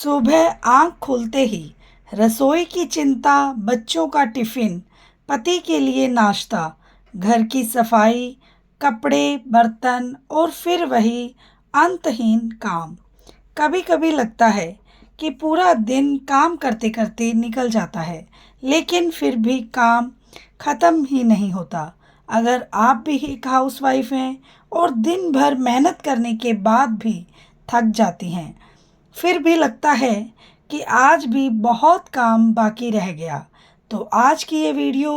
सुबह आँख खुलते ही रसोई की चिंता, बच्चों का टिफ़िन, पति के लिए नाश्ता, घर की सफाई, कपड़े, बर्तन और फिर वही अंतहीन काम। कभी-कभी लगता है कि पूरा दिन काम करते-करते निकल जाता है, लेकिन फिर भी काम खत्म ही नहीं होता। अगर आप भी एक हाउसवाइफ हैं और दिन भर मेहनत करने के बाद भी थक जाती हैं, फिर भी लगता है कि आज भी बहुत काम बाकी रह गया, तो आज की ये वीडियो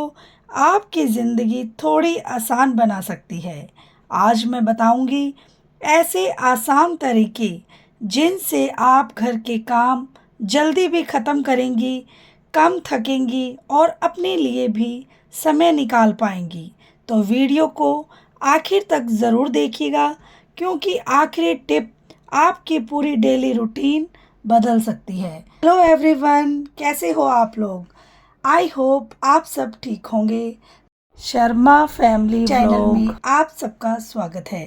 आपकी ज़िंदगी थोड़ी आसान बना सकती है। आज मैं बताऊंगी ऐसे आसान तरीके जिनसे आप घर के काम जल्दी भी ख़त्म करेंगी, कम थकेंगी और अपने लिए भी समय निकाल पाएंगी। तो वीडियो को आखिर तक ज़रूर देखिएगा, क्योंकि आखिरी टिप आपकी पूरी डेली रूटीन बदल सकती है। हेलो एवरीवन, कैसे हो आप लोग? आई होप आप सब ठीक होंगे। शर्मा फैमिली चैनल में आप सबका स्वागत है।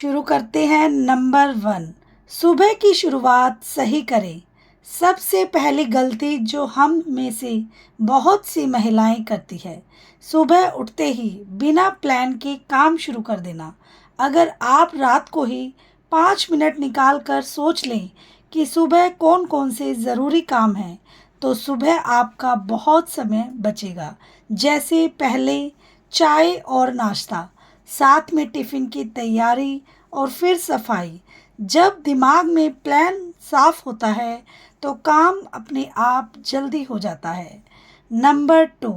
शुरू करते हैं। नंबर 1, सुबह की शुरुआत सही करें। सबसे पहली गलती जो हम में से बहुत सी महिलाएं करती है, सुबह उठते ही बिना प्लान के काम शुरू कर देना। अगर आप रात को ही 5 मिनट निकाल कर सोच लें कि सुबह कौन कौन से ज़रूरी काम हैं, तो सुबह आपका बहुत समय बचेगा। जैसे पहले चाय और नाश्ता, साथ में टिफ़िन की तैयारी और फिर सफाई। जब दिमाग में प्लान साफ होता है तो काम अपने आप जल्दी हो जाता है। नंबर 2,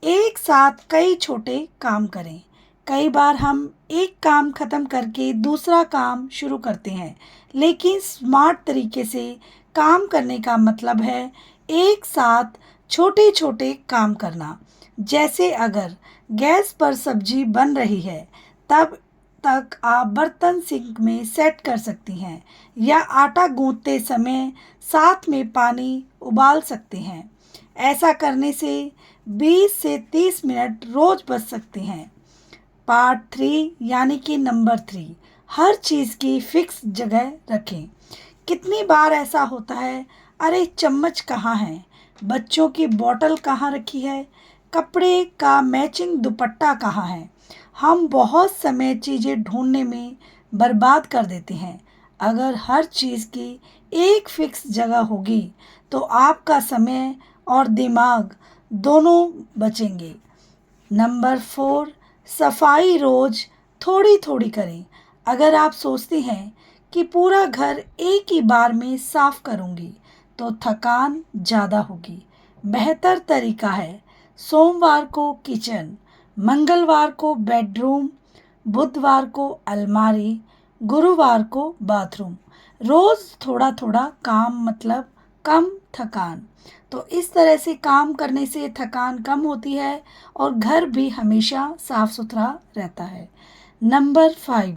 एक साथ कई छोटे काम करें। कई बार हम एक काम खत्म करके दूसरा काम शुरू करते हैं, लेकिन स्मार्ट तरीके से काम करने का मतलब है एक साथ छोटे छोटे काम करना। जैसे अगर गैस पर सब्जी बन रही है, तब तक आप बर्तन सिंक में सेट कर सकती हैं, या आटा गूंथते समय साथ में पानी उबाल सकते हैं। ऐसा करने से 20 से 30 मिनट रोज बच सकते हैं। पार्ट 3 यानी कि नंबर 3, हर चीज़ की फिक्स जगह रखें। कितनी बार ऐसा होता है, अरे चम्मच कहाँ है, बच्चों की बोतल कहाँ रखी है, कपड़े का मैचिंग दुपट्टा कहाँ है। हम बहुत समय चीज़ें ढूंढने में बर्बाद कर देते हैं। अगर हर चीज़ की एक फिक्स जगह होगी तो आपका समय और दिमाग दोनों बचेंगे। नंबर 4, सफाई रोज थोड़ी थोड़ी करें। अगर आप सोचते हैं कि पूरा घर एक ही बार में साफ करूंगी, तो थकान ज़्यादा होगी। बेहतर तरीका है सोमवार को किचन, मंगलवार को बेडरूम, बुधवार को अलमारी, गुरुवार को बाथरूम। रोज़ थोड़ा थोड़ा काम, मतलब कम थकान। तो इस तरह से काम करने से थकान कम होती है और घर भी हमेशा साफ सुथरा रहता है। नंबर 5,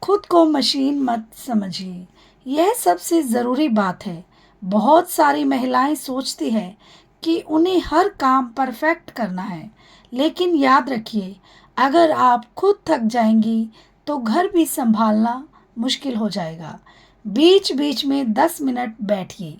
खुद को मशीन मत समझिए। यह सबसे ज़रूरी बात है। बहुत सारी महिलाएं सोचती हैं कि उन्हें हर काम परफेक्ट करना है, लेकिन याद रखिए, अगर आप खुद थक जाएंगी तो घर भी संभालना मुश्किल हो जाएगा। बीच बीच में 10 मिनट बैठिए,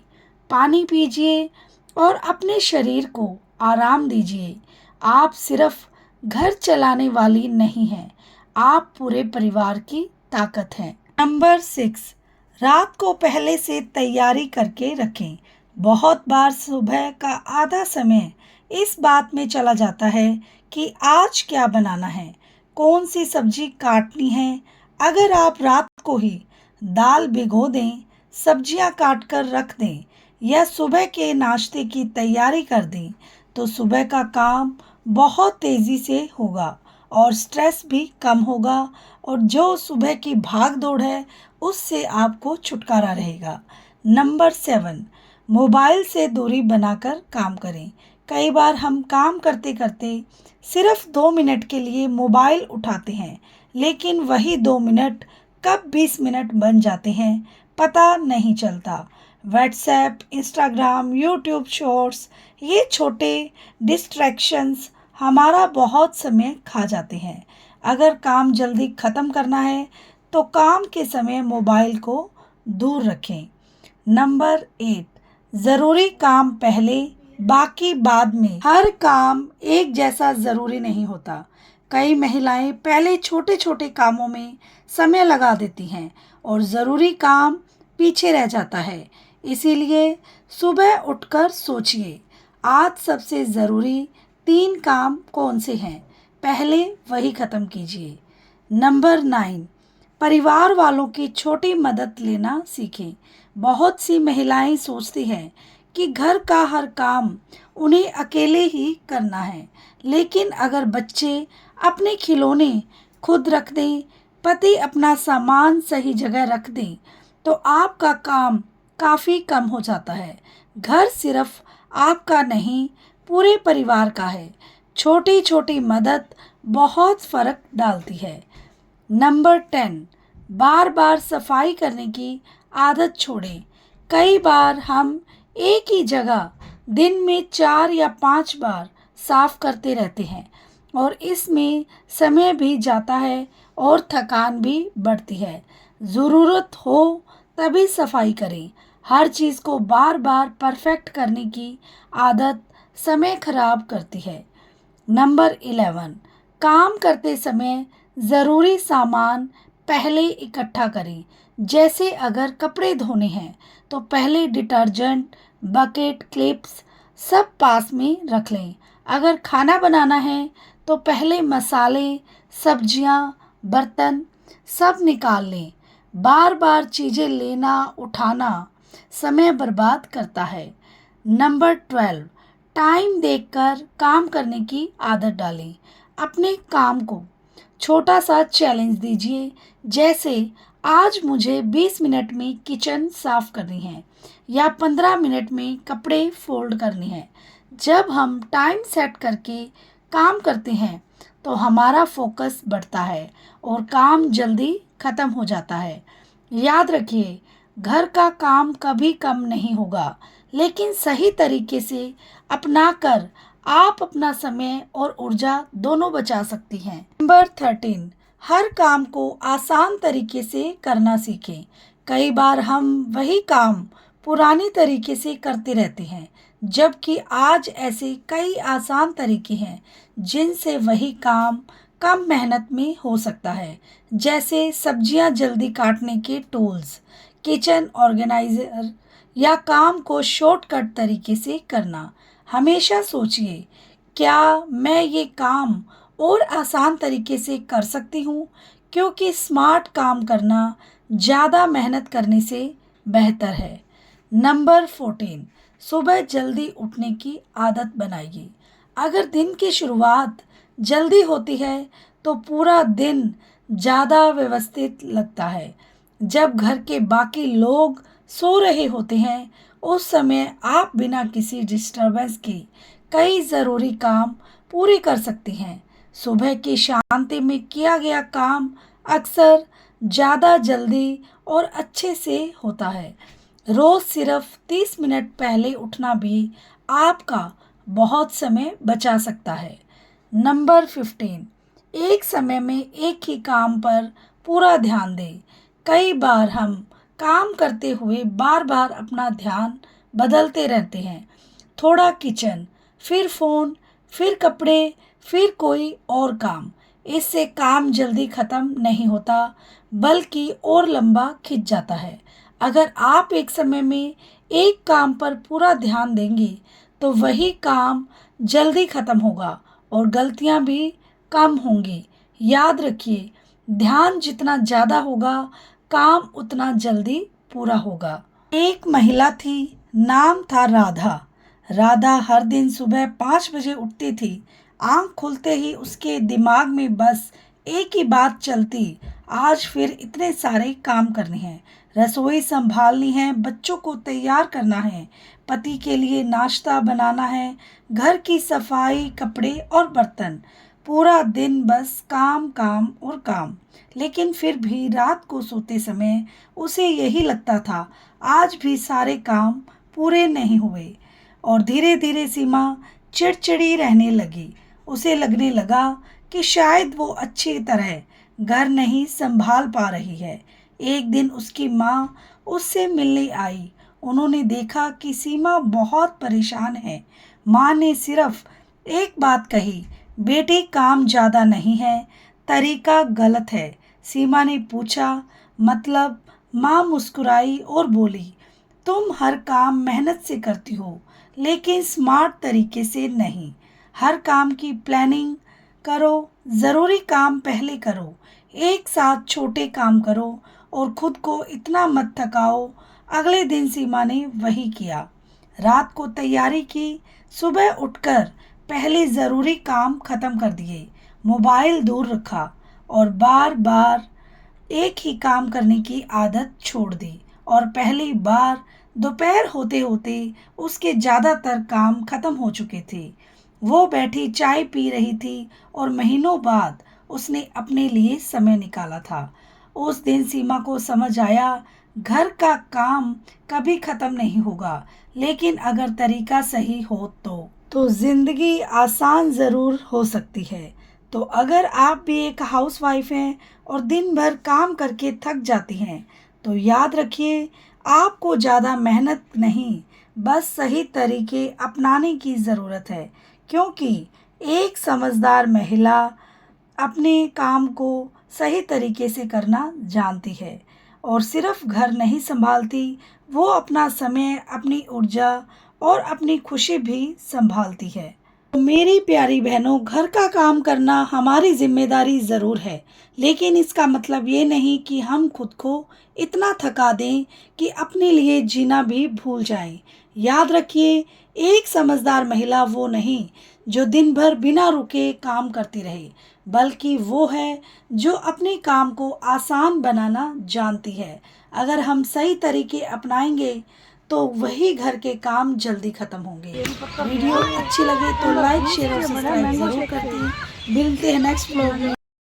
पानी पीजिए और अपने शरीर को आराम दीजिए। आप सिर्फ घर चलाने वाली नहीं हैं, आप पूरे परिवार की ताकत हैं। नंबर 6, रात को पहले से तैयारी करके रखें। बहुत बार सुबह का आधा समय इस बात में चला जाता है कि आज क्या बनाना है, कौन सी सब्जी काटनी है। अगर आप रात को ही दाल भिगो दें, सब्जियां काट कर रख दें या सुबह के नाश्ते की तैयारी कर दें, तो सुबह का काम बहुत तेज़ी से होगा और स्ट्रेस भी कम होगा, और जो सुबह की भाग दौड़ है उससे आपको छुटकारा रहेगा। नंबर 7, मोबाइल से दूरी बनाकर काम करें। कई बार हम काम करते करते सिर्फ 2 मिनट के लिए मोबाइल उठाते हैं, लेकिन वही 2 मिनट कब 20 मिनट बन जाते हैं पता नहीं चलता। व्हाट्सएप, इंस्टाग्राम, यूट्यूब शॉर्ट्स, ये छोटे डिस्ट्रैक्शंस हमारा बहुत समय खा जाते हैं। अगर काम जल्दी ख़त्म करना है तो काम के समय मोबाइल को दूर रखें। नंबर 8, ज़रूरी काम पहले बाकी बाद में। हर काम एक जैसा ज़रूरी नहीं होता। कई महिलाएं पहले छोटे छोटे कामों में समय लगा देती हैं और ज़रूरी काम पीछे रह जाता है। इसीलिए सुबह उठकर सोचिए, आज सबसे ज़रूरी 3 काम कौन से हैं, पहले वही ख़त्म कीजिए। नंबर 9, परिवार वालों की छोटी मदद लेना सीखें। बहुत सी महिलाएं सोचती हैं कि घर का हर काम उन्हें अकेले ही करना है, लेकिन अगर बच्चे अपने खिलौने खुद रख दें, पति अपना सामान सही जगह रख दें, तो आपका काम काफ़ी कम हो जाता है। घर सिर्फ आपका नहीं, पूरे परिवार का है। छोटी छोटी मदद बहुत फ़र्क डालती है। नंबर 10, बार बार सफाई करने की आदत छोड़ें। कई बार हम एक ही जगह दिन में 4 या 5 बार साफ करते रहते हैं और इसमें समय भी जाता है और थकान भी बढ़ती है। ज़रूरत हो तभी सफाई करें। हर चीज़ को बार बार परफेक्ट करने की आदत समय खराब करती है। नंबर 11, काम करते समय ज़रूरी सामान पहले इकट्ठा करें। जैसे अगर कपड़े धोने हैं तो पहले डिटर्जेंट, बकेट, क्लिप्स सब पास में रख लें। अगर खाना बनाना है तो पहले मसाले, सब्जियां, बर्तन सब निकाल लें। बार बार चीज़ें लेना उठाना समय बर्बाद करता है। नंबर 12, टाइम देखकर काम करने की आदत डालें। अपने काम को छोटा सा चैलेंज दीजिए, जैसे आज मुझे 20 मिनट में किचन साफ करनी है या 15 मिनट में कपड़े फोल्ड करने हैं। जब हम टाइम सेट करके काम करते हैं तो हमारा फोकस बढ़ता है और काम जल्दी खत्म हो जाता है। याद रखिए, घर का काम कभी कम नहीं होगा, लेकिन सही तरीके से अपनाकर आप अपना समय और ऊर्जा दोनों बचा सकती हैं। नंबर 13, हर काम को आसान तरीके से करना सीखें। कई बार हम वही काम पुरानी तरीके से करते रहते हैं, जबकि आज ऐसे कई आसान तरीके हैं जिनसे वही काम कम मेहनत में हो सकता है। जैसे सब्जियां जल्दी काटने के टूल्स, किचन ऑर्गेनाइजर या काम को शॉर्टकट तरीके से करना। हमेशा सोचिए, क्या मैं ये काम और आसान तरीके से कर सकती हूँ, क्योंकि स्मार्ट काम करना ज़्यादा मेहनत करने से बेहतर है। नंबर 14, सुबह जल्दी उठने की आदत बनाइए। अगर दिन की शुरुआत जल्दी होती है तो पूरा दिन ज़्यादा व्यवस्थित लगता है। जब घर के बाकी लोग सो रहे होते हैं, उस समय आप बिना किसी डिस्टरबेंस के कई ज़रूरी काम पूरे कर सकते हैं। सुबह की शांति में किया गया काम अक्सर ज़्यादा जल्दी और अच्छे से होता है। रोज़ सिर्फ 30 मिनट पहले उठना भी आपका बहुत समय बचा सकता है। नंबर 15, एक समय में एक ही काम पर पूरा ध्यान दें। कई बार हम काम करते हुए बार बार अपना ध्यान बदलते रहते हैं। थोड़ा किचन, फिर फ़ोन, फिर कपड़े, फिर कोई और काम। इससे काम जल्दी ख़त्म नहीं होता, बल्कि और लंबा खिंच जाता है। अगर आप एक समय में एक काम पर पूरा ध्यान देंगे तो वही काम जल्दी ख़त्म होगा और गलतियां भी कम होंगी। याद रखिए, ध्यान जितना ज़्यादा होगा, काम उतना जल्दी पूरा होगा। एक महिला थी, नाम था राधा। राधा हर दिन सुबह 5 बजे उठती थी। आँख खुलते ही उसके दिमाग में बस एक ही बात चलती, आज फिर इतने सारे काम करने हैं, रसोई संभालनी है, बच्चों को तैयार करना है, पति के लिए नाश्ता बनाना है, घर की सफाई, कपड़े और बर्तन। पूरा दिन बस काम काम और काम। लेकिन फिर भी रात को सोते समय उसे यही लगता था, आज भी सारे काम पूरे नहीं हुए। और धीरे धीरे सीमा चिड़चिड़ी रहने लगी। उसे लगने लगा कि शायद वो अच्छी तरह घर नहीं संभाल पा रही है। एक दिन उसकी माँ उससे मिलने आई। उन्होंने देखा कि सीमा बहुत परेशान है। माँ ने सिर्फ एक बात कही, बेटे काम ज़्यादा नहीं है, तरीका गलत है। सीमा ने पूछा, मतलब? माँ मुस्कुराई और बोली, तुम हर काम मेहनत से करती हो, लेकिन स्मार्ट तरीके से नहीं। हर काम की प्लानिंग करो, ज़रूरी काम पहले करो, एक साथ छोटे काम करो और खुद को इतना मत थकाओ। अगले दिन सीमा ने वही किया। रात को तैयारी की, सुबह उठकर पहले ज़रूरी काम ख़त्म कर दिए, मोबाइल दूर रखा और बार बार एक ही काम करने की आदत छोड़ दी। और पहली बार दोपहर होते होते उसके ज़्यादातर काम खत्म हो चुके थे। वो बैठी चाय पी रही थी और महीनों बाद उसने अपने लिए समय निकाला था। उस दिन सीमा को समझ आया, घर का काम कभी खत्म नहीं होगा, लेकिन अगर तरीका सही हो तो जिंदगी आसान ज़रूर हो सकती है। तो अगर आप भी एक हाउसवाइफ हैं और दिन भर काम करके थक जाती हैं, तो याद रखिए, आपको ज़्यादा मेहनत नहीं, बस सही तरीके अपनाने की ज़रूरत है। क्योंकि एक समझदार महिला अपने काम को सही तरीके से करना जानती है और सिर्फ घर नहीं संभालती, वो अपना समय, अपनी ऊर्जा और अपनी खुशी भी संभालती है। तो मेरी प्यारी बहनों, घर का काम करना हमारी जिम्मेदारी ज़रूर है, लेकिन इसका मतलब ये नहीं कि हम खुद को इतना थका दें कि अपने लिए जीना भी भूल जाएं। याद रखिए, एक समझदार महिला वो नहीं जो दिन भर बिना रुके काम करती रहे, बल्कि वो है जो अपने काम को आसान बनाना जानती है। अगर हम सही तरीके अपनाएंगे तो वही घर के काम जल्दी खत्म होंगे। वीडियो अच्छी लगे तो लाइक, शेयर और सब्सक्राइब जरूर करती। मिलते हैं नेक्स्ट व्लॉग में।